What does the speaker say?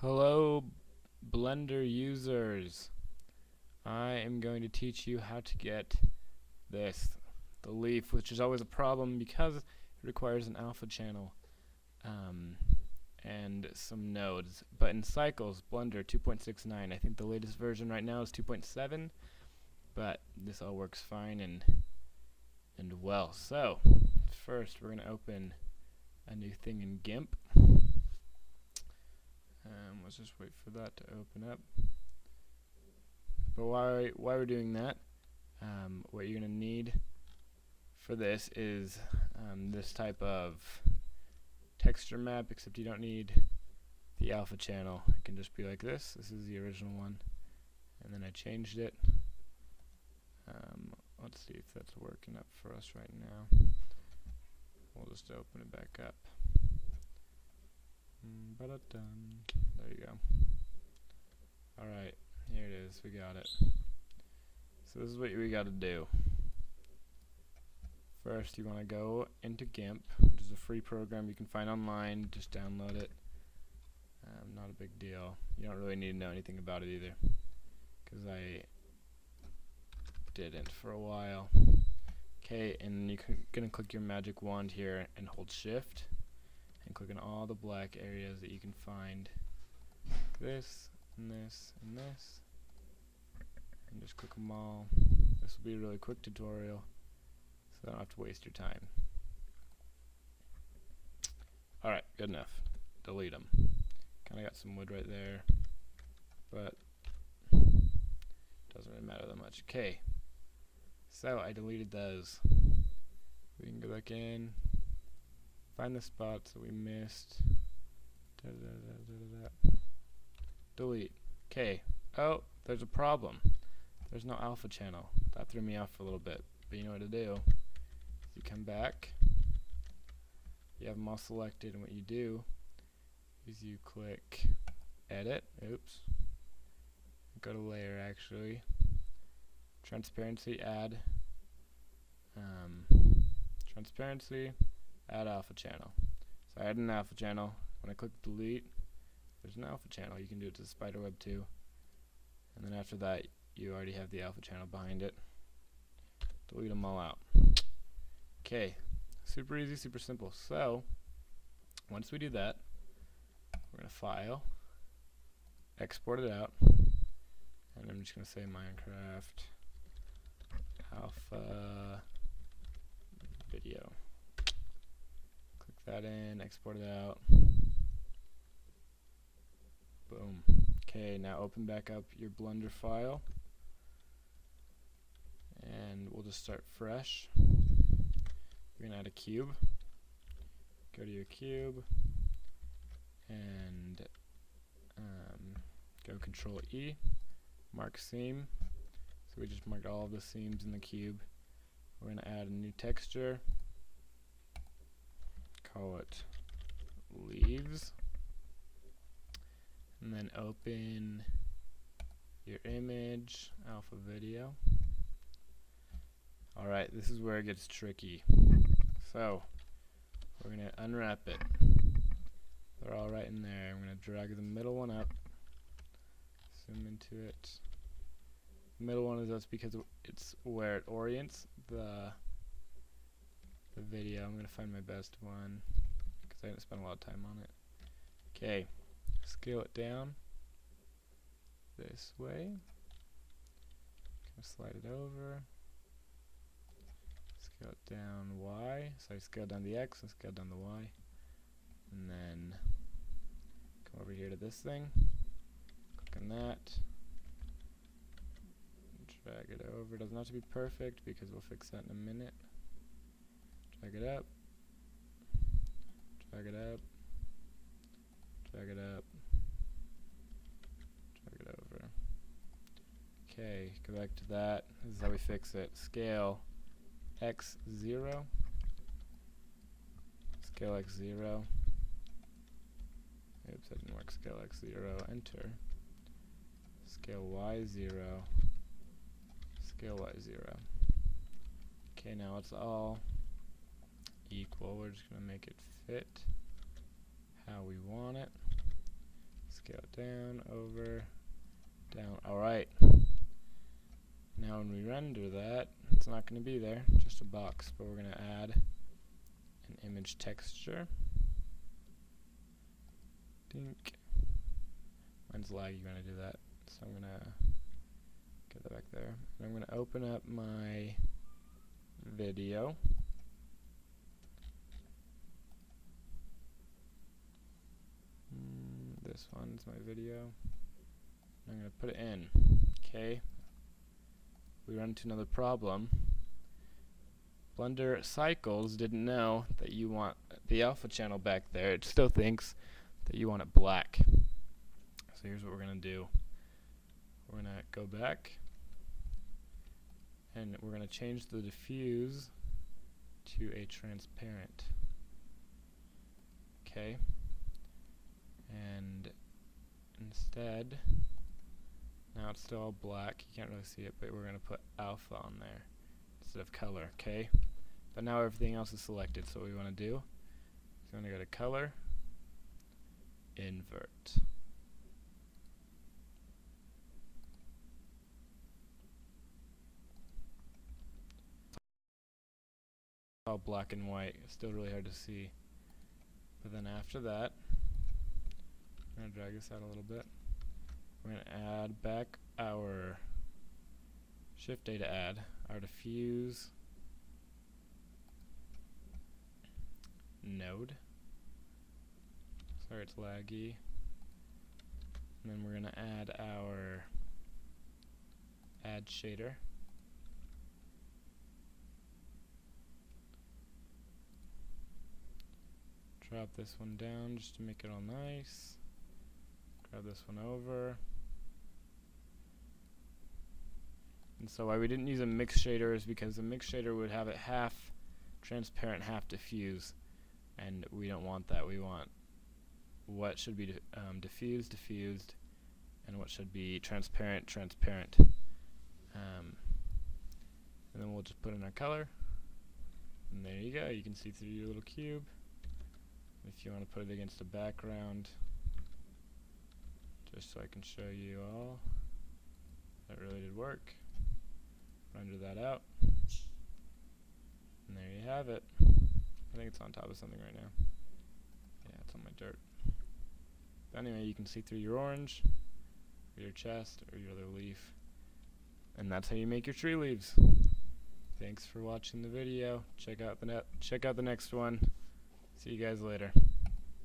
Hello, Blender users. I am going to teach you how to get the leaf, which is always a problem because it requires an alpha channel and some nodes. But in Cycles, Blender 2.69, I think the latest version right now is 2.7, but this all works fine and well. So, first we're going to open a new thing in GIMP. Let's just wait for that to open up. But while we're doing that, what you're going to need for this is this type of texture map, except you don't need the alpha channel. It can just be like this. This is the original one, and then I changed it. Let's see if that's working up for us right now. We'll just open it back up. There you go. Alright, here it is. We got it. So this is what we got to do. First, you want to go into GIMP, which is a free program you can find online. Just download it. Not a big deal. You don't really need to know anything about it either, because I didn't for a while. Okay, and you're gonna click your magic wand here and hold Shift, and click on all the black areas that you can find. This, and this, and this. And just click them all. This will be a really quick tutorial, so I don't have to waste your time. Alright, good enough. Delete them. Kinda got some wood right there, but doesn't really matter that much. Okay, so I deleted those. We can go back in, find the spots that we missed. Delete. Okay. Oh, there's a problem. There's no alpha channel. That threw me off for a little bit. But you know what to do. You come back. You have them all selected, and what you do is you click Edit. Oops. Go to Layer, actually. Transparency, add. Transparency, add alpha channel. So I add an alpha channel. When I click Delete, there's an alpha channel. You can do it to spiderweb too. And then after that, you already have the alpha channel behind it. Delete them all out. Okay, super easy, super simple. So, once we do that, we're going to File, export it out, and I'm just going to say Minecraft Alpha Video. Click that in, export it out. Boom. Okay, now open back up your Blender file, and we'll just start fresh. You're gonna add a cube. Go to your cube and go Control E, mark seam. So we just marked all of the seams in the cube. We're gonna add a new texture. Call it leaves. And then open your image, alpha video. Alright, this is where it gets tricky. So, we're going to unwrap it. They're all right in there. I'm going to drag the middle one up. Zoom into it. The middle one is that's because it's where it orients the video. I'm going to find my best one, because I didn't spend a lot of time on it. Okay. Scale it down this way. Slide it over. Scale it down Y. So I scale down the X and scale down the Y. And then come over here to this thing. Click on that. Drag it over. It doesn't have to be perfect because we'll fix that in a minute. Drag it up. Drag it up. Drag it up. Drag it over. Okay, go back to that. This is how we fix it. Scale X0. Scale X0. Oops, that didn't work. Scale X0. Enter. Scale Y0. Scale Y0. Okay, now it's all equal. We're just going to make it fit how we want it. Scale it down, over, down. Alright. Now when we render that, it's not going to be there, just a box, but we're going to add an image texture. Dink. Mine's laggy when I do that, so I'm going to get that back there. And I'm going to open up my video. This one's my video. I'm going to put it in. Okay. We run into another problem. Blender Cycles didn't know that you want the alpha channel back there. It still thinks that you want it black. So here's what we're going to do. We're going to go back and we're going to change the diffuse to a transparent. Okay. And instead, now it's still all black, you can't really see it, but we're going to put alpha on there instead of color, okay? But now everything else is selected, so what we want to do is we want to go to color, invert. All black and white, it's still really hard to see. But then after that, I'm going to drag this out a little bit. We're going to add back our Shift A to add our diffuse node. Sorry, it's laggy. And then we're going to add our add shader. Drop this one down just to make it all nice. Grab this one over. And so why we didn't use a mix shader is because a mix shader would have it half transparent, half diffuse, and we don't want that. We want what should be diffused, and what should be transparent, transparent. And then we'll just put in our color, and there you go. You can see through your little cube. If you want to put it against a background, just so I can show you all, that really did work. Render that out, and there you have it. I think it's on top of something right now. Yeah, it's on my dirt. But anyway, you can see through your orange, or your chest, or your other leaf, and that's how you make your tree leaves. Thanks for watching the video. Check out the next one. See you guys later.